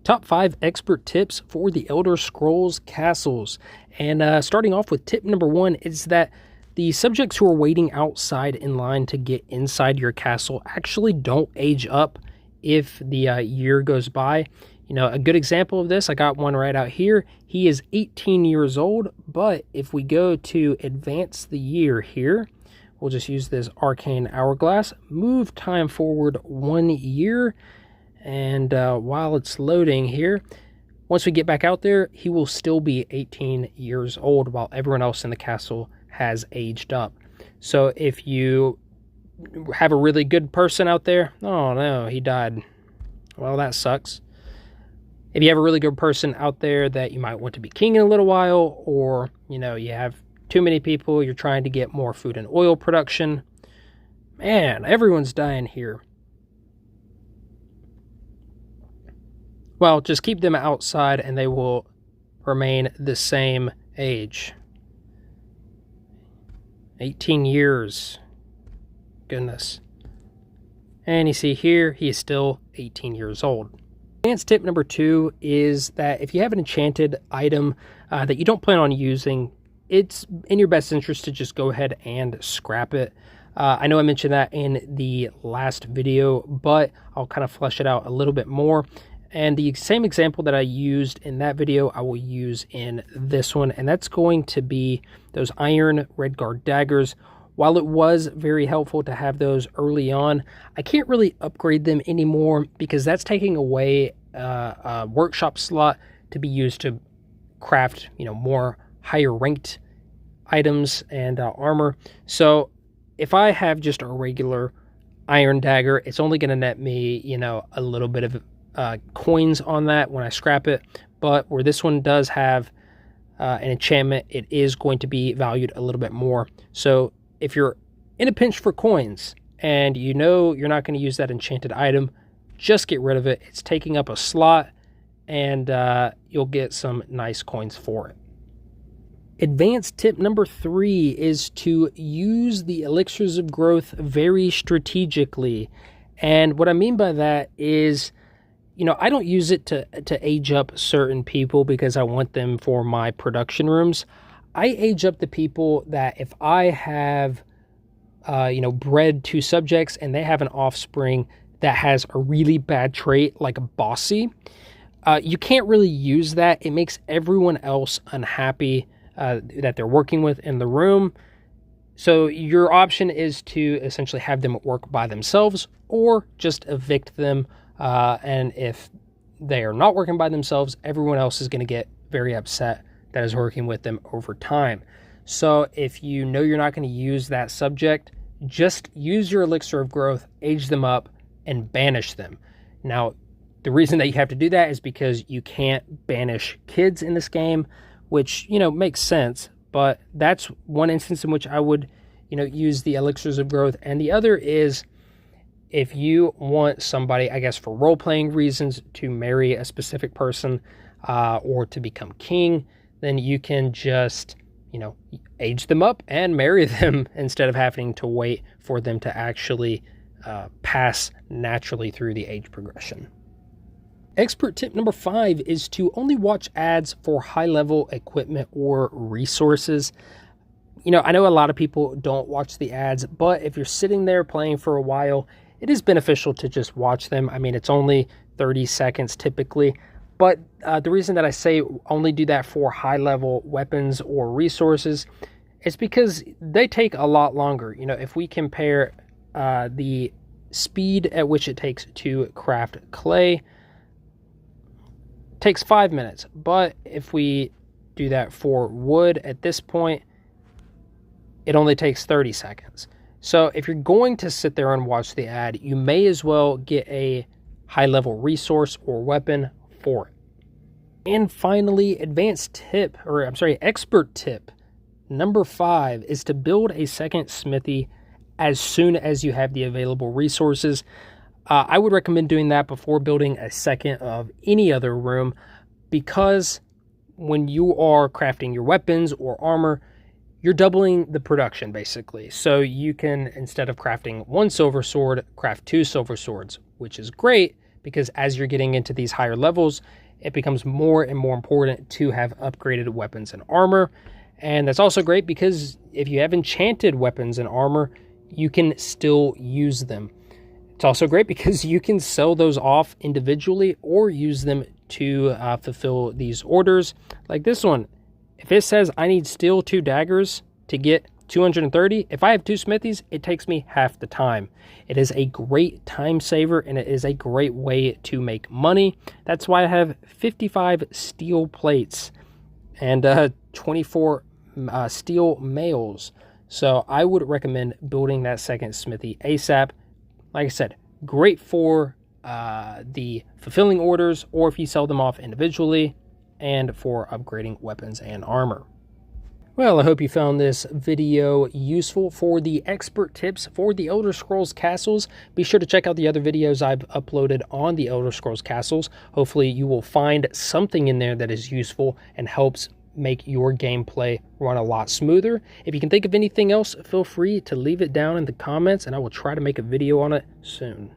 Top 5 expert tips for the Elder Scrolls castles. And starting off with tip number 1 is that the subjects who are waiting outside in line to get inside your castle actually don't age up if the year goes by. You know, a good example of this, I got one right out here. He is 18 years old, but if we go to advance the year here, we'll just use this arcane hourglass, move time forward 1 year. And while it's loading here, once we get back out there, he will still be 18 years old while everyone else in the castle has aged up. So if you have a really good person out there, oh no, he died. Well, that sucks. If you have a really good person out there that you might want to be king in a little while, or, you know, you have too many people, you're trying to get more food and oil production, man, everyone's dying here. Well, just keep them outside and they will remain the same age. 18 years. Goodness. And you see here, he is still 18 years old. Advanced tip number 2 is that if you have an enchanted item that you don't plan on using, it's in your best interest to just go ahead and scrap it. I know I mentioned that in the last video, but I'll kind of flesh it out a little bit more. And the same example that I used in that video, I will use in this one. And that's going to be those iron Redguard daggers. While it was very helpful to have those early on, I can't really upgrade them anymore because that's taking away a workshop slot to be used to craft, you know, more higher ranked items and armor. So if I have just a regular iron dagger, it's only going to net me, you know, a little bit of coins on that when I scrap it. But where this one does have an enchantment, it is going to be valued a little bit more. So if you're in a pinch for coins and you know you're not going to use that enchanted item, just get rid of it. It's taking up a slot and you'll get some nice coins for it. Advanced tip number 3 is to use the elixirs of growth very strategically. And what I mean by that is, you know, I don't use it to age up certain people because I want them for my production rooms. I age up the people that if I have, you know, bred 2 subjects and they have an offspring that has a really bad trait like a bossy, you can't really use that. It makes everyone else unhappy that they're working with in the room. So your option is to essentially have them work by themselves or just evict them. And if they are not working by themselves, everyone else is going to get very upset that is working with them over time. So if you know you're not going to use that subject, just use your elixir of growth, age them up, and banish them. Now, the reason that you have to do that is because you can't banish kids in this game, which, you know, makes sense. But that's one instance in which I would, you know, use the elixirs of growth. And the other is, if you want somebody, I guess, for role-playing reasons to marry a specific person or to become king, then you can just, you know, age them up and marry them instead of having to wait for them to actually pass naturally through the age progression. Expert tip number 5 is to only watch ads for high-level equipment or resources. You know, I know a lot of people don't watch the ads, but if you're sitting there playing for a while, it is beneficial to just watch them. I mean, it's only 30 seconds typically, but the reason that I say only do that for high-level weapons or resources is because they take a lot longer. You know, if we compare the speed at which it takes to craft clay, it takes 5 minutes, but if we do that for wood at this point, it only takes 30 seconds. So if you're going to sit there and watch the ad, you may as well get a high-level resource or weapon for it. And finally, expert tip number 5 is to build a second smithy as soon as you have the available resources. I would recommend doing that before building a second of any other room, because when you are crafting your weapons or armor, you're doubling the production basically. So you can, instead of crafting 1 silver sword, craft 2 silver swords, which is great because as you're getting into these higher levels, it becomes more and more important to have upgraded weapons and armor. And that's also great because if you have enchanted weapons and armor, you can still use them. It's also great because you can sell those off individually or use them to fulfill these orders. Like this one, if it says I need steel 2 daggers to get 230, if I have 2 smithies, it takes me half the time. It is a great time saver and it is a great way to make money. That's why I have 55 steel plates and 24 steel mails. So I would recommend building that second smithy ASAP. Like I said, great for the fulfilling orders or if you sell them off individually and for upgrading weapons and armor. Well, I hope you found this video useful for the expert tips for the Elder Scrolls castles. Be sure to check out the other videos I've uploaded on the Elder Scrolls castles. Hopefully you will find something in there that is useful and helps make your gameplay run a lot smoother. If you can think of anything else, feel free to leave it down in the comments and I will try to make a video on it soon.